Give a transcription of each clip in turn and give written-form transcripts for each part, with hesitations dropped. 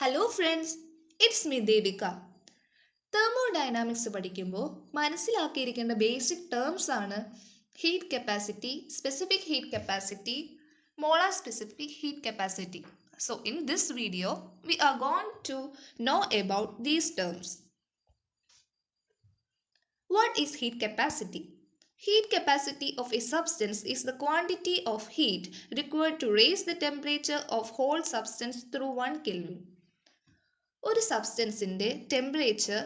Hello friends, it's me Devika. Thermodynamics പഠിക്കുമ്പോൾ മനസ്സിലാക്കിയിരിക്കേണ്ട basic terms ആണ് heat capacity, specific heat capacity, molar specific heat capacity. So in this video, we are going to know about these terms. What is heat capacity? Heat capacity of a substance is the quantity of heat required to raise the temperature of whole substance through 1 Kelvin. ഒരു സബ്സ്റ്റൻസിൻ്റെ temperature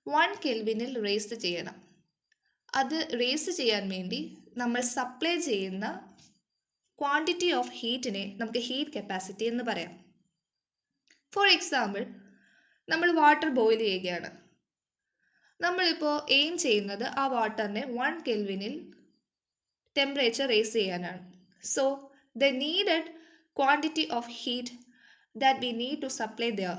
1 കെൽവിനിൽ raise ചെയ്യണം. അത് raise ചെയ്യാൻ വേണ്ടി നമ്മൾ supply ചെയ്യുന്ന quantity of ഹീറ്റിനെ നമുക്ക് heat capacity എന്ന് പറയാം. ഫോർ എക്സാമ്പിൾ, നമ്മൾ വാട്ടർ ബോയിൽ ചെയ്യുകയാണ്. നമ്മളിപ്പോൾ എയിം ചെയ്യുന്നത് ആ വാട്ടറിനെ 1 കെൽവിനിൽ ടെമ്പറേച്ചർ റേസ് ചെയ്യാനാണ്. So the needed quantity of heat that we need to supply there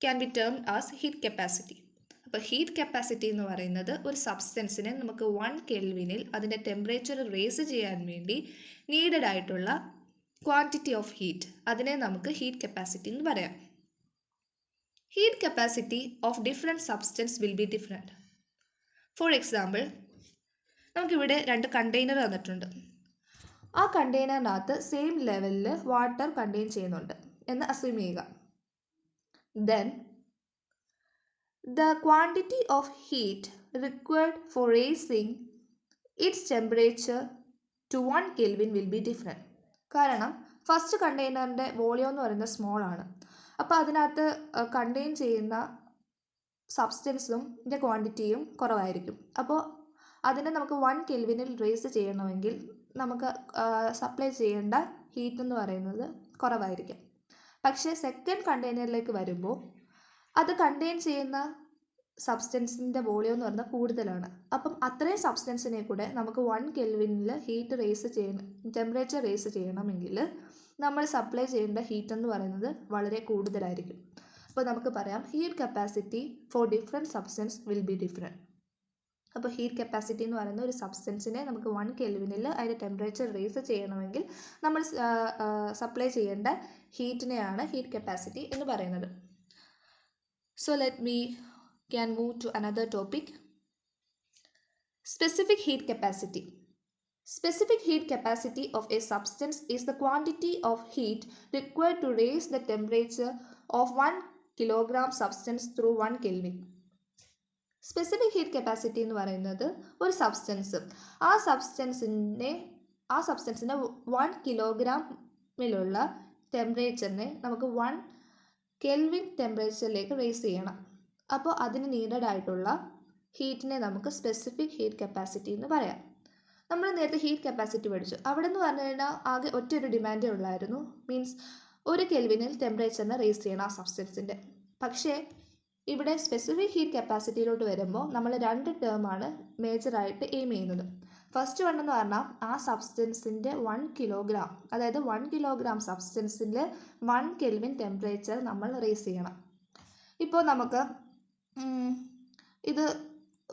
can be termed as heat capacity. അപ്പോൾ ഹീറ്റ് കപ്പാസിറ്റി എന്ന് പറയുന്നത് ഒരു സബ്സ്റ്റൻസിനെ നമുക്ക് 1 കെൽവിനിൽ അതിൻ്റെ ടെമ്പറേച്ചർ റേസ് ചെയ്യാൻ വേണ്ടി നീഡഡ് ആയിട്ടുള്ള ക്വാണ്ടിറ്റി ഓഫ് ഹീറ്റ്, അതിനെ നമുക്ക് ഹീറ്റ് കപ്പാസിറ്റി എന്ന് പറയാം. Heat capacity of different substance will be different. For example, നമുക്കിവിടെ 2 കണ്ടെയ്നർ തന്നിട്ടുണ്ട്. ആ കണ്ടെയ്നറിനകത്ത് സെയിം ലെവലിൽ വാട്ടർ കണ്ടെയ്ൻ ചെയ്യുന്നുണ്ട് എന്ന് അസ്യൂം ചെയ്യുക. Then the quantity of heat required for raising its temperature to 1 Kelvin will be different. കാരണം ഫസ്റ്റ് കണ്ടെയ്നറിൻ്റെ വോളിയം എന്ന് പറയുന്നത് സ്മോൾ ആണ്. അപ്പോൾ അതിനകത്ത് കണ്ടെയ്ൻ ചെയ്യുന്ന സബ്സ്റ്റൻസും ക്വാണ്ടിറ്റിയും കുറവായിരിക്കും. അപ്പോൾ അതിനെ നമുക്ക് 1 കെൽവിനിൽ റേസ് ചെയ്യണമെങ്കിൽ നമുക്ക് സപ്ലൈ ചെയ്യേണ്ട ഹീറ്റ് എന്ന് പറയുന്നത് കുറവായിരിക്കും. പക്ഷേ സെക്കൻഡ് കണ്ടെയ്നറിലേക്ക് വരുമ്പോൾ അത് കണ്ടെയ്ൻ ചെയ്യുന്ന സബ്സ്റ്റൻസിൻ്റെ വോളിയം എന്ന് പറഞ്ഞാൽ കൂടുതലാണ്. അപ്പം അത്രയും സബ്സ്റ്റൻസിനെ കൂടെ നമുക്ക് 1 കെൽവിനിൽ ഹീറ്റ് റേസ് ചെയ്യണം, ടെമ്പറേച്ചർ റേസ് ചെയ്യണമെങ്കിൽ നമ്മൾ സപ്ലൈ ചെയ്യേണ്ട ഹീറ്റ് എന്ന് പറയുന്നത് വളരെ കൂടുതലായിരിക്കും. അപ്പോൾ നമുക്ക് പറയാം heat capacity for different substance will be different. അപ്പോൾ ഹീറ്റ് കപ്പാസിറ്റി എന്ന് പറയുന്ന ഒരു സബ്സ്റ്റൻസിനെ നമുക്ക് 1 കെൽവിനിൽ അതിൻ്റെ ടെമ്പറേച്ചർ റേസ് ചെയ്യണമെങ്കിൽ നമ്മൾ സപ്ലൈ ചെയ്യേണ്ട ഹീറ്റിനെയാണ് ഹീറ്റ് കപ്പാസിറ്റി എന്ന് പറയുന്നത്. So let me can move to another topic. Specific heat capacity. Specific heat capacity of a substance is the quantity of heat required to raise the temperature of 1 kilogram substance through 1 Kelvin. Specific heat capacity എന്ന് പറയുന്നത് ഒരു substance, ആ സബ്സ്റ്റൻസിൻ്റെ 1 കിലോഗ്രാമിലുള്ള ടെമ്പറേച്ചറിനെ നമുക്ക് 1 kelvin ടെമ്പറേച്ചറിലേക്ക് raise ചെയ്യണം. അപ്പോൾ അതിന് needed ആയിട്ടുള്ള ഹീറ്റിനെ നമുക്ക് സ്പെസിഫിക് ഹീറ്റ് കപ്പാസിറ്റി എന്ന് പറയാം. നമ്മൾ നേരത്തെ ഹീറ്റ് കപ്പാസിറ്റി പഠിച്ചു. അവിടെ നിന്ന് പറഞ്ഞു കഴിഞ്ഞാൽ ആകെ ഒറ്റൊരു ഡിമാൻഡേ ഉള്ളായിരുന്നു, മീൻസ് 1 കെൽവിനിൽ ടെമ്പറേച്ചറിനെ റേസ് ചെയ്യണം ആ സബ്സ്റ്റൻസിൻ്റെ. പക്ഷേ ഇവിടെ സ്പെസിഫിക് ഹീറ്റ് കപ്പാസിറ്റിയിലോട്ട് വരുമ്പോൾ നമ്മൾ 2 ടേമാണ് മേജറായിട്ട് എയിം ചെയ്യുന്നത്. ഫസ്റ്റ് വൺ എന്ന് പറഞ്ഞാൽ ആ സബ്സ്റ്റൻസിൻ്റെ 1 കിലോഗ്രാം, അതായത് 1 കിലോഗ്രാം സബ്സ്റ്റൻസിൽ 1 കെൽവിൻ ടെമ്പറേച്ചർ നമ്മൾ റേസ് ചെയ്യണം. ഇപ്പോൾ നമുക്ക് ഇത്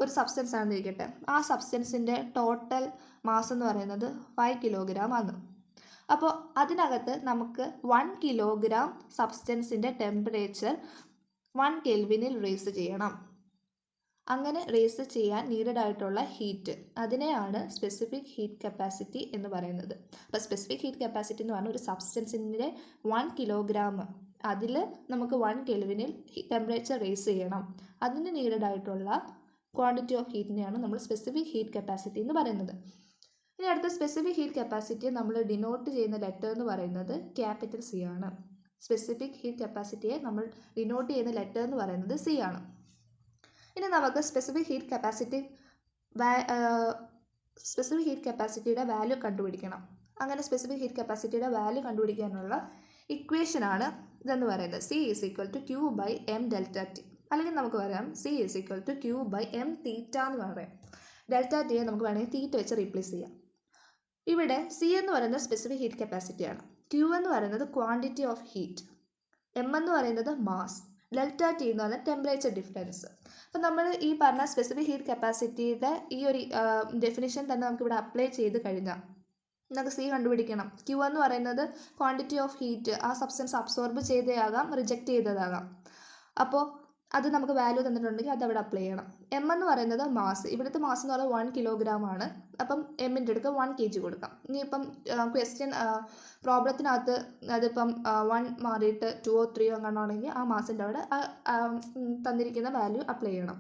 ഒരു സബ്സ്റ്റൻസ് ആണെന്ന് ഇരിക്കട്ടെ. ആ സബ്സ്റ്റൻസിൻ്റെ ടോട്ടൽ മാസ് എന്ന് പറയുന്നത് 5 കിലോഗ്രാം ആണ്. അപ്പോൾ അതിനകത്ത് നമുക്ക് 1 കിലോഗ്രാം സബ്സ്റ്റൻസിൻ്റെ ടെമ്പറേച്ചർ 1 കെൽവിനിൽ റേസ് ചെയ്യണം. അങ്ങനെ റേസ് ചെയ്യാൻ നീഡഡ് ആയിട്ടുള്ള ഹീറ്റ്, അതിനെയാണ് സ്പെസിഫിക് ഹീറ്റ് കപ്പാസിറ്റി എന്ന് പറയുന്നത്. അപ്പോൾ സ്പെസിഫിക് ഹീറ്റ് കപ്പാസിറ്റി എന്ന് പറഞ്ഞാൽ ഒരു സബ്സ്റ്റൻസിൻ്റെ 1 കിലോഗ്രാം, അതിൽ നമുക്ക് 1 കെൽവിനിൽ ടെമ്പറേച്ചർ റേസ് ചെയ്യണം. അതിന് നീഡഡ് ആയിട്ടുള്ള ക്വാണ്ടിറ്റി ഓഫ് ഹീറ്റിനെയാണ് നമ്മൾ സ്പെസിഫിക് ഹീറ്റ് കപ്പാസിറ്റി എന്ന് പറയുന്നത്. ഇനി അടുത്ത സ്പെസിഫിക് ഹീറ്റ് കപ്പാസിറ്റിയെ നമ്മൾ ഡിനോട്ട് ചെയ്യുന്ന ലെറ്റർ എന്ന് പറയുന്നത് ക്യാപിറ്റൽ സി ആണ്. സ്പെസിഫിക് ഹീറ്റ് കപ്പാസിറ്റിയെ നമ്മൾ ഡിനോട്ട് ചെയ്യുന്ന ലെറ്റർ എന്ന് പറയുന്നത് സി ആണ്. ഇനി നമുക്ക് സ്പെസിഫിക് ഹീറ്റ് കപ്പാസിറ്റിയുടെ വാല്യൂ കണ്ടുപിടിക്കണം. അങ്ങനെ സ്പെസിഫിക് ഹീറ്റ് കപ്പാസിറ്റിയുടെ വാല്യൂ കണ്ടുപിടിക്കാനുള്ള ഇക്വേഷനാണ് ഇതെന്ന് പറയുന്നത്. C is equal to Q by M delta T, അല്ലെങ്കിൽ നമുക്ക് പറയാം C is equal to Q by M theta എന്ന് പറയാം. ഡെൽറ്റ ടിയെ നമുക്ക് വേണമെങ്കിൽ തീറ്റ വെച്ച് റീപ്ലേസ് ചെയ്യാം. ഇവിടെ സി എന്ന് പറയുന്നത് സ്പെസിഫിക് ഹീറ്റ് കപ്പാസിറ്റിയാണ്, ക്യൂ എന്ന് പറയുന്നത് ക്വാണ്ടിറ്റി ഓഫ് ഹീറ്റ്, എം എന്ന് പറയുന്നത് മാസ്, ഡെൽറ്റ ടി എന്ന് പറയുന്നത് ടെമ്പറേച്ചർ ഡിഫറൻസ്. അപ്പം നമ്മൾ ഈ പറഞ്ഞ സ്പെസിഫിക് ഹീറ്റ് കപ്പാസിറ്റിയുടെ ഈ ഒരു ഡെഫിനിഷൻ തന്നെ നമുക്കിവിടെ അപ്ലൈ ചെയ്ത് കഴിഞ്ഞാൽ നമുക്ക് സി കണ്ടുപിടിക്കണം. ക്യൂ എന്ന് പറയുന്നത് ക്വാണ്ടിറ്റി ഓഫ് ഹീറ്റ്, ആ സബ്സ്റ്റൻസ് അബ്സോർബ് ചെയ്തതാകാം റിജക്റ്റ് ചെയ്തതാകാം. അപ്പോൾ അത് നമുക്ക് വാല്യൂ തന്നിട്ടുണ്ടെങ്കിൽ അത് അവിടെ അപ്ലൈ ചെയ്യണം. എം എന്ന് പറയുന്നത് മാസ്, ഇവിടുത്തെ മാസ് എന്ന് പറയുന്നത് 1 കിലോഗ്രാം ആണ്. അപ്പം എമ്മിൻ്റെ അടുക്ക് 1 kg കൊടുക്കാം. ഇനിയിപ്പം ക്വസ്റ്റ്യൻ പ്രോബ്ലത്തിനകത്ത് അതിപ്പം 1 മാറിയിട്ട് 2 3 എങ്ങാണ്ടാണെങ്കിൽ ആ മാസിൻ്റെ അവിടെ തന്നിരിക്കുന്ന വാല്യൂ അപ്ലൈ ചെയ്യണം.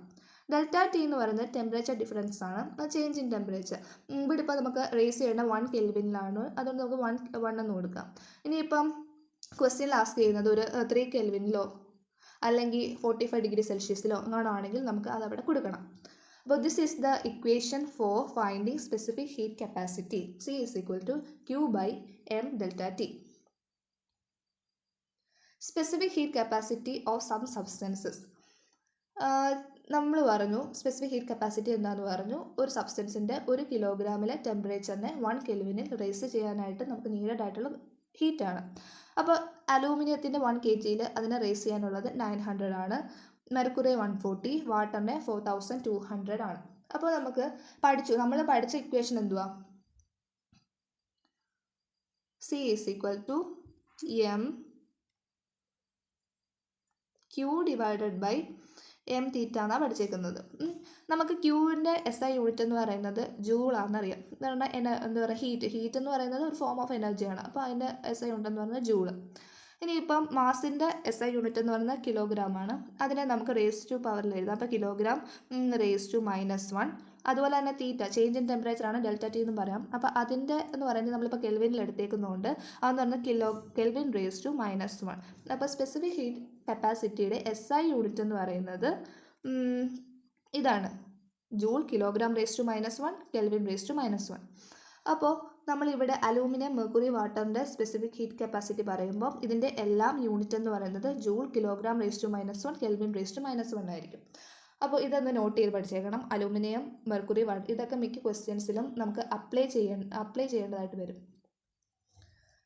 ഡെൽറ്റ ടി എന്ന് പറയുന്നത് ടെമ്പറേച്ചർ ഡിഫറൻസ് ആണ്, ചേഞ്ച് ഇൻ ടെമ്പറേച്ചർ. ഇവിടെ ഇപ്പോൾ നമുക്ക് റേസ് ചെയ്യേണ്ട 1 കെൽവിനിലാണ്, അതുകൊണ്ട് നമുക്ക് 1 എന്ന് കൊടുക്കാം. ഇനിയിപ്പം ക്വസ്റ്റ്യനിൽ ആസ്ക് ചെയ്യുന്നത് ഒരു 3 കെൽവിനിലോ അല്ലെങ്കിൽ 45 ഡിഗ്രി സെൽഷ്യസിലോ അങ്ങനെയാണെങ്കിൽ നമുക്ക് അത് അവിടെ കൊടുക്കണം. അപ്പോൾ this is the equation for finding specific heat capacity. C is equal to Q by M delta T. Specific heat capacity of some substances. നമ്മൾ പറഞ്ഞു സ്പെസിഫിക് ഹീറ്റ് കപ്പാസിറ്റി എന്താണെന്ന് പറഞ്ഞു. ഒരു സബ്സ്റ്റൻസിൻ്റെ 1 കിലോഗ്രാമിലെ ടെമ്പറേച്ചറിനെ 1 കെൽവിനിൽ റേസ് ചെയ്യാനായിട്ട് നമുക്ക് നീഡഡ് ആയിട്ടുള്ള ഹീറ്റാണ്. അപ്പോൾ അലൂമിനിയത്തിൻ്റെ 1 kg അതിനെ റേസ് ചെയ്യാനുള്ളത് 900 ആണ്. മെർക്കുറി 140, വാട്ടറിന് 4200 ആണ്. അപ്പോൾ നമുക്ക് നമ്മൾ പഠിച്ച ഇക്വേഷൻ എന്തുവാ? C is equal to M Q divided by M theta എന്നാണ് പഠിച്ചേക്കുന്നത്. നമുക്ക് ക്യൂവിൻ്റെ SI യൂണിറ്റ് എന്ന് പറയുന്നത് ജൂൾ ആണെന്നറിയാം. കാരണം എന്താ പറയുക, ഹീറ്റ് എന്ന് പറയുന്നത് ഒരു ഫോം ഓഫ് എനർജിയാണ്. അപ്പോൾ അതിൻ്റെ SI യൂണിറ്റ് എന്ന് പറയുന്നത് ജൂള്. ഇനിയിപ്പം മാസിൻ്റെ SI യൂണിറ്റ് എന്ന് പറയുന്നത് കിലോഗ്രാം ആണ്. അതിനെ നമുക്ക് റേസ് ടു പവറിൽ എഴുതാം. അപ്പോൾ കിലോഗ്രാം റേസ് ടു -1. അതുപോലെ തന്നെ തീറ്റ ചേഞ്ച് ഇൻ ടെമ്പറേച്ചർ ആണ്, ഡെൽറ്റ ടി എന്നും പറയാം. അപ്പോൾ അതിൻ്റെ എന്ന് പറയുന്നത് നമ്മളിപ്പോൾ കെൽവിനിൽ എടുത്തേക്കുന്നതുകൊണ്ട് അതെന്ന് പറഞ്ഞാൽ കെൽവിൻ റേസ് ടു -1. അപ്പോൾ സ്പെസിഫിക് ഹീറ്റ് കപ്പാസിറ്റിയുടെ SI യൂണിറ്റ് എന്ന് പറയുന്നത് ഇതാണ്, joule kilogram raise to -1, kelvin raise to -1. അപ്പോൾ നമ്മളിവിടെ അലൂമിനിയം, മെർക്കുറി, വാട്ടറിൻ്റെ സ്പെസിഫിക് ഹീറ്റ് കപ്പാസിറ്റി പറയുമ്പോൾ ഇതിൻ്റെ എല്ലാം യൂണിറ്റ് എന്ന് പറയുന്നത് joule kilogram raise to -1, kelvin raise to -1 ആയിരിക്കും. അപ്പോൾ ഇതൊന്ന് നോട്ട് ചെയ്ത് പഠിച്ചേക്കണം. അലൂമിനിയം, മെർക്കുറി, വാട്ടർ ഇതൊക്കെ മിക്ക ക്വസ്റ്റ്യൻസിലും നമുക്ക് അപ്ലൈ ചെയ്യേണ്ടതായിട്ട് വരും.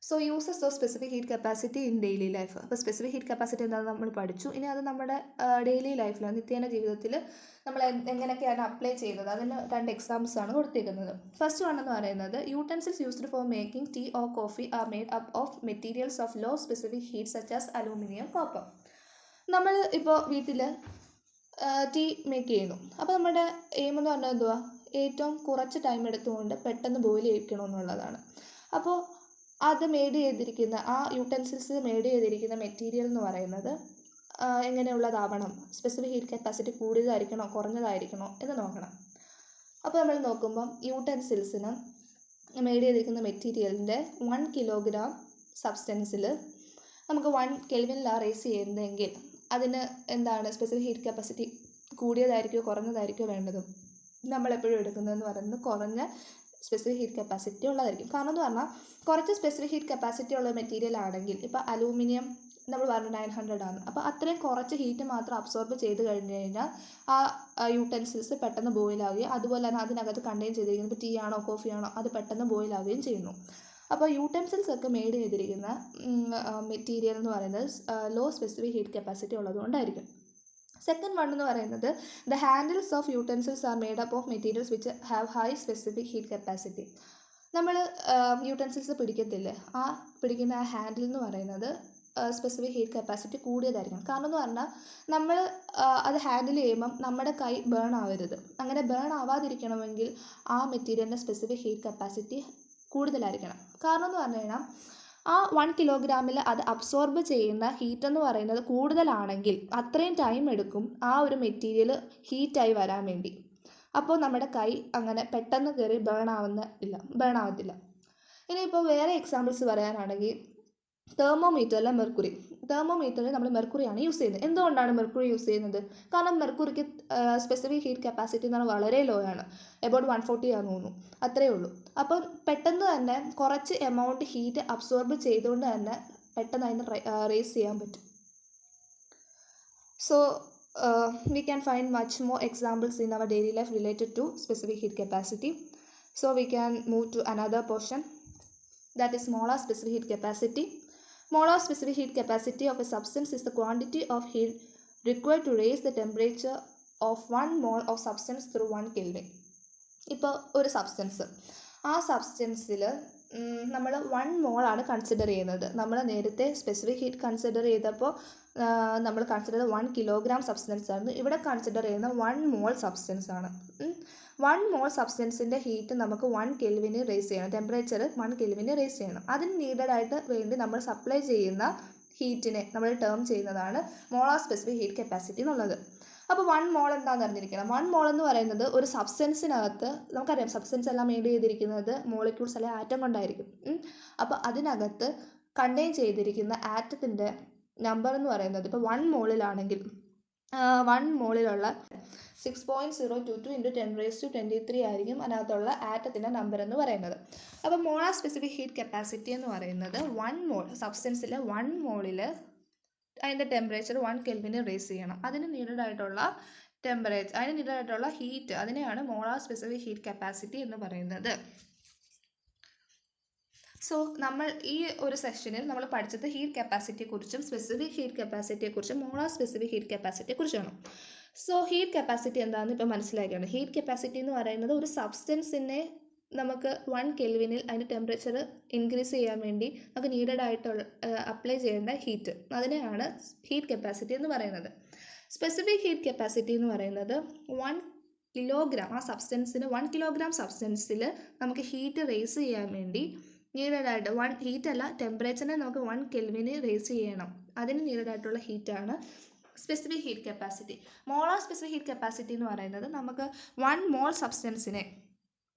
So uses of specific heat capacity in daily life. അപ്പോൾ സ്പെസിഫിക് ഹീറ്റ് കപ്പാസിറ്റി എന്താണെന്ന് നമ്മൾ പഠിച്ചു. ഇനി അത് നമ്മുടെ ഡെയിലി ലൈഫിൽ നിത്യേന ജീവിതത്തിൽ നമ്മൾ എങ്ങനെയൊക്കെയാണ് അപ്ലൈ ചെയ്യുന്നത്, അതിന് 2 എക്സാമ്പിൾസ് ആണ് കൊടുത്തിരിക്കുന്നത്. ഫസ്റ്റ് വൺ എന്ന് പറയുന്നത് utensils used for making tea or coffee are made up of materials of low specific heat such as aluminium, copper. നമ്മൾ ഇപ്പോൾ വീട്ടിൽ ടീ മേക്ക് ചെയ്യുന്നു. അപ്പോൾ നമ്മുടെ എയിം എന്ന് പറഞ്ഞാൽ എന്തുവാ, ഏറ്റവും കുറച്ച് ടൈം എടുത്തുകൊണ്ട് പെട്ടെന്ന് ബോയിൽ ചെയ്യിക്കണമെന്നുള്ളതാണ്. അപ്പോൾ അത് മെയ്ഡ് ചെയ്തിരിക്കുന്ന ആ യൂട്ടൻസിൽസ് മെയ്ഡ് ചെയ്തിരിക്കുന്ന മെറ്റീരിയൽ എന്ന് പറയുന്നത് എങ്ങനെയുള്ളതാവണം, സ്പെസിഫിക് ഹീറ്റ് കപ്പാസിറ്റി കൂടുതലായിരിക്കണോ കുറഞ്ഞതായിരിക്കണോ എന്ന് നോക്കണം. അപ്പോൾ നമ്മൾ നോക്കുമ്പം യൂട്ടൻസിൽസിന് മെയ്ഡ് ചെയ്തിരിക്കുന്ന മെറ്റീരിയലിൻ്റെ 1 കിലോഗ്രാം സബ്സ്റ്റൻസിൽ നമുക്ക് 1 കെൽവിനിലാണ് റേസ് ചെയ്യുന്നതെങ്കിൽ അതിന് എന്താണ് സ്പെസിഫിക് ഹീറ്റ് കപ്പാസിറ്റി കൂടിയതായിരിക്കുമോ കുറഞ്ഞതായിരിക്കുമോ വേണ്ടതും. നമ്മളെപ്പോഴും എടുക്കുന്നതെന്ന് പറയുന്നത് കുറഞ്ഞ സ്പെസിഫിക് ഹീറ്റ് കപ്പാസിറ്റി ഉള്ളതായിരിക്കും. കാരണം എന്ന് പറഞ്ഞാൽ കുറച്ച് സ്പെസിഫിക് ഹീറ്റ് കപ്പാസിറ്റി ഉള്ള മെറ്റീരിയൽ ആണെങ്കിൽ, ഇപ്പോൾ അലൂമിനിയം നമ്മൾ പറഞ്ഞു 900 ആണ്. അപ്പോൾ അത്രയും കുറച്ച് ഹീറ്റ് മാത്രം അബ്സോർബ് ചെയ്ത് കഴിഞ്ഞ് കഴിഞ്ഞാൽ ആ യൂട്ടൻസിൽസ് പെട്ടെന്ന് ബോയിലാവുകയും അതുപോലെ തന്നെ അതിനകത്ത് കണ്ടെയ്ൻ ചെയ്തിരിക്കുന്നത് ഇപ്പോൾ ടീ ആണോ കോഫി ആണോ അത് പെട്ടെന്ന് ബോയിലാവുകയും ചെയ്യുന്നു. അപ്പോൾ യൂട്ടൻസിൽസ് ഒക്കെ മെയ്ഡ് ചെയ്തിരിക്കുന്ന മെറ്റീരിയൽ എന്ന് പറയുന്നത് ലോ സ്പെസിഫിക് ഹീറ്റ് കപ്പാസിറ്റി ഉള്ളതുകൊണ്ടായിരിക്കും. സെക്കൻഡ് വൺ എന്ന് പറയുന്നത് the handles of utensils are made up of materials which have high specific heat capacity. നമ്മൾ യൂട്ടൻസിൽസ് പിടിക്കത്തില്ലേ, ആ പിടിക്കുന്ന ആ ഹാൻഡിൽ എന്ന് പറയുന്നത് സ്പെസിഫിക് ഹീറ്റ് കപ്പാസിറ്റി കൂടിയതായിരിക്കണം. കാരണം എന്ന് പറഞ്ഞാൽ നമ്മൾ അത് ഹാൻഡിൽ ചെയ്യുമ്പം നമ്മുടെ കൈ ബേൺ ആവരുത്. അങ്ങനെ ബേൺ ആവാതിരിക്കണമെങ്കിൽ ആ മെറ്റീരിയലിൻ്റെ സ്പെസിഫിക് ഹീറ്റ് കപ്പാസിറ്റി കൂടുതലായിരിക്കണം. കാരണം എന്ന് പറഞ്ഞു കഴിഞ്ഞാൽ ആ 1 കിലോഗ്രാമിൽ അത് അബ്സോർബ് ചെയ്യുന്ന ഹീറ്റ് എന്ന് പറയുന്നത് കൂടുതലാണെങ്കിൽ അത്രയും ടൈം എടുക്കും ആ ഒരു മെറ്റീരിയൽ ഹീറ്റായി വരാൻ വേണ്ടി. അപ്പോൾ നമ്മുടെ കൈ അങ്ങനെ പെട്ടെന്ന് കയറി ബേൺ ആവത്തില്ല. ഇനിയിപ്പോൾ വേറെ എക്സാമ്പിൾസ് പറയാനാണെങ്കിൽ തെർമോമീറ്ററിലെ തെർമോമീറ്ററിൽ നമ്മൾ മെർക്കുറിയാണ് യൂസ് ചെയ്യുന്നത്. എന്തുകൊണ്ടാണ് മെർക്കുറി യൂസ് ചെയ്യുന്നത്? കാരണം മെർക്കുറിക്ക് സ്പെസിഫിക് ഹീറ്റ് കപ്പാസിറ്റി എന്ന് പറഞ്ഞാൽ വളരെ ലോ ആണ്, എബൌട്ട് 140 ആണെന്ന് തോന്നുന്നു, അത്രയേ ഉള്ളൂ. അപ്പം പെട്ടെന്ന് തന്നെ കുറച്ച് എമൗണ്ട് ഹീറ്റ് അബ്സോർബ് ചെയ്തുകൊണ്ട് തന്നെ പെട്ടെന്ന് അതിന് റേസ് ചെയ്യാൻ പറ്റും. So we can find much more examples in our daily life related to specific heat capacity. So we can move to another portion, that is molar specific heat capacity. Molar specific heat capacity of a substance is the quantity of heat required to raise the temperature of 1 mole of substance through 1 Kelvin. ഇപ്പോൾ ഒരു substance, ആ സബ്സ്റ്റൻസിൽ നമ്മൾ 1 മോളാണ് consider ചെയ്യുന്നത്. നമ്മൾ നേരത്തെ specific heat consider ചെയ്തപ്പോൾ നമ്മൾ കൺസിഡർ 1 കിലോഗ്രാം സബ്സ്റ്റൻസ് ആയിരുന്നു. ഇവിടെ കൺസിഡർ ചെയ്യുന്ന 1 മോൾ സബ്സ്റ്റൻസ് ആണ്. 1 മോൾ സബ്സ്റ്റൻസിൻ്റെ ഹീറ്റ് നമുക്ക് 1 കെൽവിന് റേസ് ചെയ്യണം. ടെമ്പറേച്ചർ 1 കെൽവിന് റേസ് ചെയ്യണം. അതിന് നീഡഡായിട്ട് വേണ്ടി നമ്മൾ സപ്ലൈ ചെയ്യുന്ന ഹീറ്റിനെ നമ്മൾ ടേം ചെയ്യുന്നതാണ് മോളാർ സ്പെസിഫിക് ഹീറ്റ് കപ്പാസിറ്റി എന്നുള്ളത്. അപ്പോൾ 1 മോൾ എന്താണെന്ന് അറിഞ്ഞിരിക്കണം. 1 മോൾ എന്ന് പറയുന്നത് ഒരു സബ്സ്റ്റൻസിനകത്ത്, നമുക്കറിയാം സബ്സ്റ്റൻസ് എല്ലാം മെയ്ഡ് ചെയ്തിരിക്കുന്നത് മോളിക്യൂൾസ് അല്ലെങ്കിൽ ആറ്റം കൊണ്ടായിരിക്കും. അപ്പോൾ അതിനകത്ത് കണ്ടെയ്ൻ ചെയ്തിരിക്കുന്ന ആറ്റത്തിൻ്റെ നമ്പർ എന്ന് പറയുന്നത് ഇപ്പോൾ 1 മോളിലാണെങ്കിൽ 1 മോളിലുള്ള 6.022 × 10⁻23 ആയിരിക്കും അതിനകത്തുള്ള ആറ്റത്തിൻ്റെ നമ്പർ എന്ന് പറയുന്നത്. അപ്പോൾ മോളാർ സ്പെസിഫിക് ഹീറ്റ് കപ്പാസിറ്റി എന്ന് പറയുന്നത് 1 മോൾ സബ്സ്റ്റൻസിലെ 1 മോളിൽ അതിൻ്റെ ടെമ്പറേച്ചർ 1 കെൽവിന് റേസ് ചെയ്യണം. അതിന് നീഡഡായിട്ടുള്ള ടെമ്പറേച്ചർ, അതിന് നീഡഡായിട്ടുള്ള ഹീറ്റ്, അതിനെയാണ് മോളാർ സ്പെസിഫിക് ഹീറ്റ് കപ്പാസിറ്റി എന്ന് പറയുന്നത്. സോ നമ്മൾ ഈ ഒരു സെഷനിൽ നമ്മൾ പഠിച്ചത് ഹീറ്റ് കപ്പാസിറ്റിയെക്കുറിച്ചും സ്പെസിഫിക് ഹീറ്റ് കപ്പാസിറ്റിയെക്കുറിച്ചും മോളാർ സ്പെസിഫിക് ഹീറ്റ് കപ്പാസിറ്റിയെക്കുറിച്ചാണ്. സോ ഹീറ്റ് കപ്പാസിറ്റി എന്താണെന്ന് ഇപ്പോൾ മനസ്സിലാക്കിയാണ്. ഹീറ്റ് കപ്പാസിറ്റി എന്ന് പറയുന്നത് ഒരു സബ്സ്റ്റൻസിനെ നമുക്ക് 1 കെൽവിനിൽ അതിൻ്റെ ടെമ്പറേച്ചർ ഇൻക്രീസ് ചെയ്യാൻ വേണ്ടി നമുക്ക് നീഡഡായിട്ടുള്ള അപ്ലൈ ചെയ്യേണ്ട ഹീറ്റ്, അതിനെയാണ് ഹീറ്റ് കപ്പാസിറ്റി എന്ന് പറയുന്നത്. സ്പെസിഫിക് ഹീറ്റ് കപ്പാസിറ്റി എന്ന് പറയുന്നത് 1 കിലോഗ്രാം, ആ സബ്സ്റ്റൻസിന് 1 കിലോഗ്രാം സബ്സ്റ്റൻസിൽ നമുക്ക് ഹീറ്റ് റേസ് ചെയ്യാൻ വേണ്ടി നീഡഡായിട്ട് ഹീറ്റ് അല്ല, ടെമ്പറേച്ചറിനെ നമുക്ക് 1 കെൽവിന് റേസ് ചെയ്യണം. അതിന് നീഡഡായിട്ടുള്ള ഹീറ്റാണ് specific heat capacity. Molar specific heat capacity എന്ന് പറയുന്നത് നമുക്ക് 1 മോൾ സബ്സ്റ്റൻസിനെ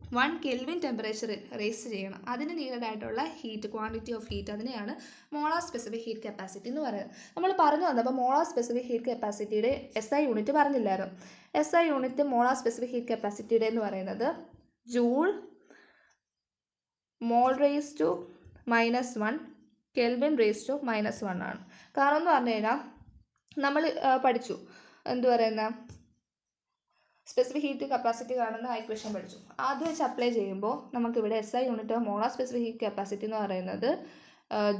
1 കെൽവിൻ ടെമ്പറേച്ചറിൽ റേസ് ചെയ്യണം. അതിന് നീഡഡായിട്ടുള്ള ഹീറ്റ്, ക്വാണ്ടിറ്റി ഓഫ് ഹീറ്റ്, അതിനെയാണ് മോളാർ സ്പെസിഫിക് ഹീറ്റ് കപ്പാസിറ്റി എന്ന് പറയുന്നത്. നമ്മൾ പറഞ്ഞു വന്നപ്പോൾ മോളാർ സ്പെസിഫിക് ഹീറ്റ് കപ്പാസിറ്റിയുടെ SI യൂണിറ്റ് പറഞ്ഞില്ലായിരുന്നു. SI യൂണിറ്റ് മോളാർ സ്പെസിഫിക് ഹീറ്റ് കപ്പാസിറ്റിയുടെ എന്ന് പറയുന്നത് joule mole raise to -1 kelvin raise to -1 ആണ്. കാരണം എന്ന് പറഞ്ഞു കഴിഞ്ഞാൽ നമ്മൾ പഠിച്ചു എന്ത് പറയുന്ന സ്പെസിഫിക് ഹീറ്റ് കപ്പാസിറ്റി കാണുന്ന ഇക്വേഷൻ പഠിച്ചു. അത് വെച്ച് അപ്ലൈ ചെയ്യുമ്പോൾ നമുക്കിവിടെ SI unit of molar specific heat capacity എന്ന് പറയുന്നത്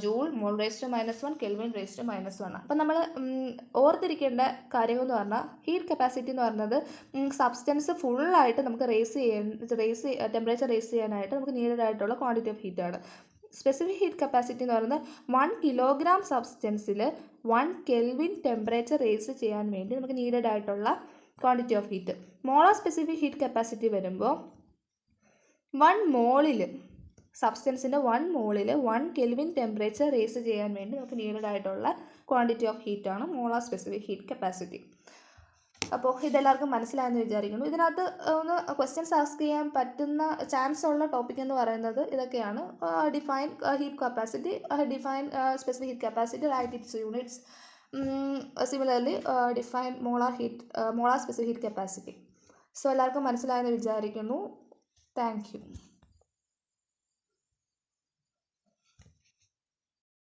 joule mole raise to -1 kelvin raise to -1. അപ്പം നമ്മൾ ഓർത്തിരിക്കേണ്ട കാര്യങ്ങൾ എന്ന് പറഞ്ഞാൽ ഹീറ്റ് കപ്പാസിറ്റി എന്ന് പറയുന്നത് സബ്സ്റ്റൻസ് ഫുള്ളായിട്ട് നമുക്ക് ടെമ്പറേച്ചർ റേസ് ചെയ്യാനായിട്ട് നമുക്ക് നീഡഡായിട്ടുള്ള ക്വാണ്ടിറ്റി ഓഫ് ഹീറ്റാണ്. സ്പെസിഫിക് ഹീറ്റ് കപ്പാസിറ്റി എന്ന് പറയുന്നത് 1 കിലോഗ്രാം സബ്സ്റ്റൻസിൽ 1 കെൽവിൻ ടെമ്പറേച്ചർ റേസ് ചെയ്യാൻ വേണ്ടി നമുക്ക് നീഡഡായിട്ടുള്ള quantity of heat. Molar specific heat capacity വരുമ്പോൾ 1 മോളിൽ സബ്സ്റ്റൻസിൻ്റെ 1 മോളിൽ 1 കെൽവിൻ ടെമ്പറേച്ചർ റേസ് ചെയ്യാൻ വേണ്ടി നമുക്ക് നീഡഡായിട്ടുള്ള ക്വാണ്ടിറ്റി ഓഫ് ഹീറ്റാണ് മോളാർ സ്പെസിഫിക് ഹീറ്റ് കപ്പാസിറ്റി. അപ്പോൾ ഇതെല്ലാവർക്കും മനസ്സിലായെന്ന് വിചാരിക്കുന്നു. ഇതിനകത്ത് ഒന്ന് ക്വസ്റ്റ്യൻസ് ആസ്ക് ചെയ്യാൻ പറ്റുന്ന ചാൻസ് ഉള്ള ടോപ്പിക് എന്ന് പറയുന്നത് ഇതൊക്കെയാണ്. Define heat capacity, define specific heat capacity, write its units. Similarly, define molar specific heat capacity. So എല്ലാവർക്കും മനസ്സിലായെന്ന് വിചാരിക്കുന്നു. Thank you.